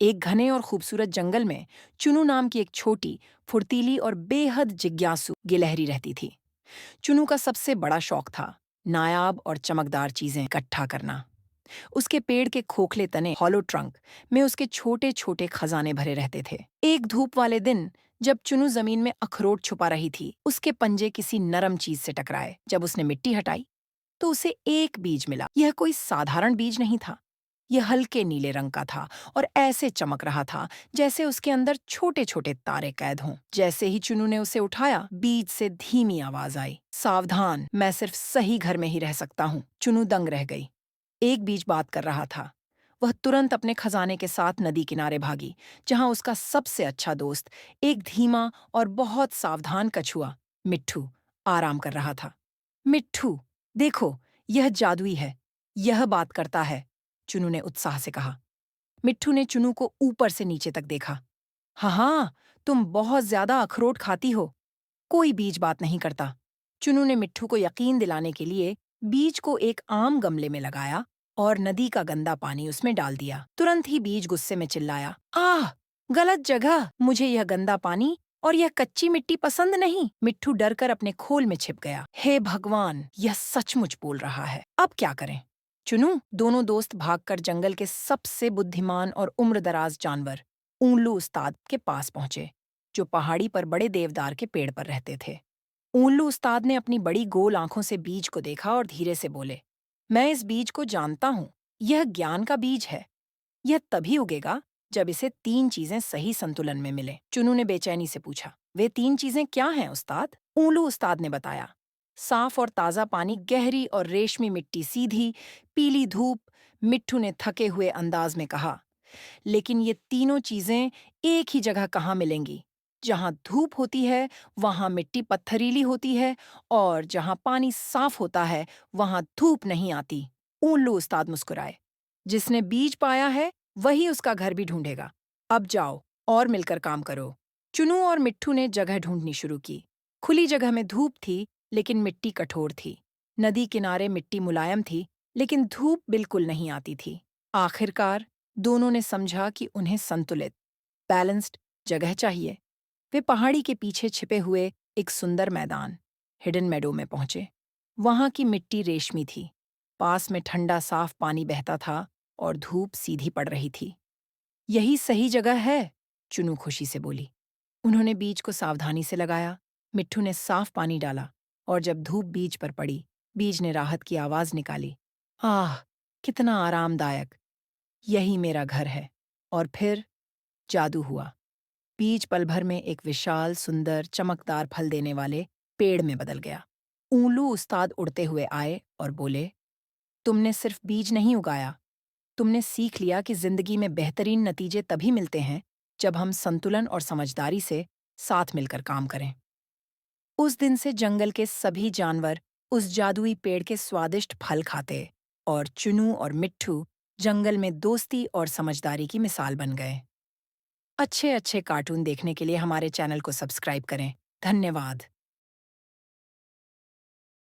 एक घने और खूबसूरत जंगल में चुनू नाम की एक छोटी, फुर्तीली और बेहद जिज्ञासु गिलहरी रहती थी। चुनू का सबसे बड़ा शौक था नायाब और चमकदार चीजें इकट्ठा करना। उसके पेड़ के खोखले तने हॉलो ट्रंक में उसके छोटे छोटे खजाने भरे रहते थे। एक धूप वाले दिन जब चुनू जमीन में अखरोट छुपा रही थी, उसके पंजे किसी नरम चीज से टकराए। जब उसने मिट्टी हटाई तो उसे एक बीज मिला। यह कोई साधारण बीज नहीं था। यह हल्के नीले रंग का था और ऐसे चमक रहा था जैसे उसके अंदर छोटे छोटे तारे कैद हों। जैसे ही चुनू ने उसे उठाया, बीज से धीमी आवाज आई, सावधान, मैं सिर्फ सही घर में ही रह सकता हूँ। चुनू दंग रह गई। एक बीज बात कर रहा था। वह तुरंत अपने खजाने के साथ नदी किनारे भागी, जहां उसका सबसे अच्छा दोस्त, एक धीमा और बहुत सावधान कछुआ, मिट्ठू, आराम कर रहा था। मिट्ठू, देखो, यह जादुई है। यह बात करता है, चुनू ने उत्साह से कहा। मिट्ठू ने चुनू को ऊपर से नीचे तक देखा। हाँ हाँ, तुम बहुत ज्यादा अखरोट खाती हो। कोई बीज बात नहीं करता। चुनू ने मिट्ठू को यकीन दिलाने के लिए बीज को एक आम गमले में लगाया और नदी का गंदा पानी उसमें डाल दिया। तुरंत ही बीज गुस्से में चिल्लाया, आह, गलत जगह, मुझे यह गंदा पानी और यह कच्ची मिट्टी पसंद नहीं। मिट्ठू डरकर अपने खोल में छिप गया। हे भगवान, यह सचमुच बोल रहा है। अब क्या करें? चुनू, दोनों दोस्त भागकर जंगल के सबसे बुद्धिमान और उम्रदराज जानवर ऊल्लू उस्ताद के पास पहुंचे, जो पहाड़ी पर बड़े देवदार के पेड़ पर रहते थे। ऊल्लू उस्ताद ने अपनी बड़ी गोल आंखों से बीज को देखा और धीरे से बोले, मैं इस बीज को जानता हूँ। यह ज्ञान का बीज है। यह तभी उगेगा जब इसे तीन चीजें सही संतुलन में मिले। चुनू ने बेचैनी से पूछा, वे तीन चीजें क्या हैं उस्ताद? ऊल्लू उस्ताद ने बताया, साफ और ताजा पानी, गहरी और रेशमी मिट्टी, सीधी पीली धूप। मिट्ठू ने थके हुए अंदाज में कहा, लेकिन ये तीनों चीजें एक ही जगह कहाँ मिलेंगी? जहाँ धूप होती है वहाँ मिट्टी पत्थरीली होती है, और जहाँ पानी साफ होता है वहाँ धूप नहीं आती। उल्लू उस्ताद मुस्कुराए, जिसने बीज पाया है वही उसका घर भी ढूंढेगा। अब जाओ और मिलकर काम करो। चुनू और मिट्ठू ने जगह ढूंढनी शुरू की। खुली जगह में धूप थी, लेकिन मिट्टी कठोर थी। नदी किनारे मिट्टी मुलायम थी, लेकिन धूप बिल्कुल नहीं आती थी। आखिरकार दोनों ने समझा कि उन्हें संतुलित, बैलेंस्ड जगह चाहिए। वे पहाड़ी के पीछे छिपे हुए एक सुंदर मैदान, हिडन मेडो में पहुंचे। वहां की मिट्टी रेशमी थी, पास में ठंडा साफ पानी बहता था और धूप सीधी पड़ रही थी। यही सही जगह है, चुनू खुशी से बोली। उन्होंने बीज को सावधानी से लगाया। मिट्ठू ने साफ पानी डाला और जब धूप बीज पर पड़ी, बीज ने राहत की आवाज निकाली, आह, कितना आरामदायक, यही मेरा घर है। और फिर जादू हुआ। बीज पल भर में एक विशाल, सुंदर, चमकदार फल देने वाले पेड़ में बदल गया। ऊल्लू उस्ताद उड़ते हुए आए और बोले, तुमने सिर्फ बीज नहीं उगाया, तुमने सीख लिया कि जिंदगी में बेहतरीन नतीजे तभी मिलते हैं जब हम संतुलन और समझदारी से साथ मिलकर काम करें। उस दिन से जंगल के सभी जानवर उस जादुई पेड़ के स्वादिष्ट फल खाते, और चुनू और मिट्ठू जंगल में दोस्ती और समझदारी की मिसाल बन गए। अच्छे अच्छे कार्टून देखने के लिए हमारे चैनल को सब्सक्राइब करें। धन्यवाद।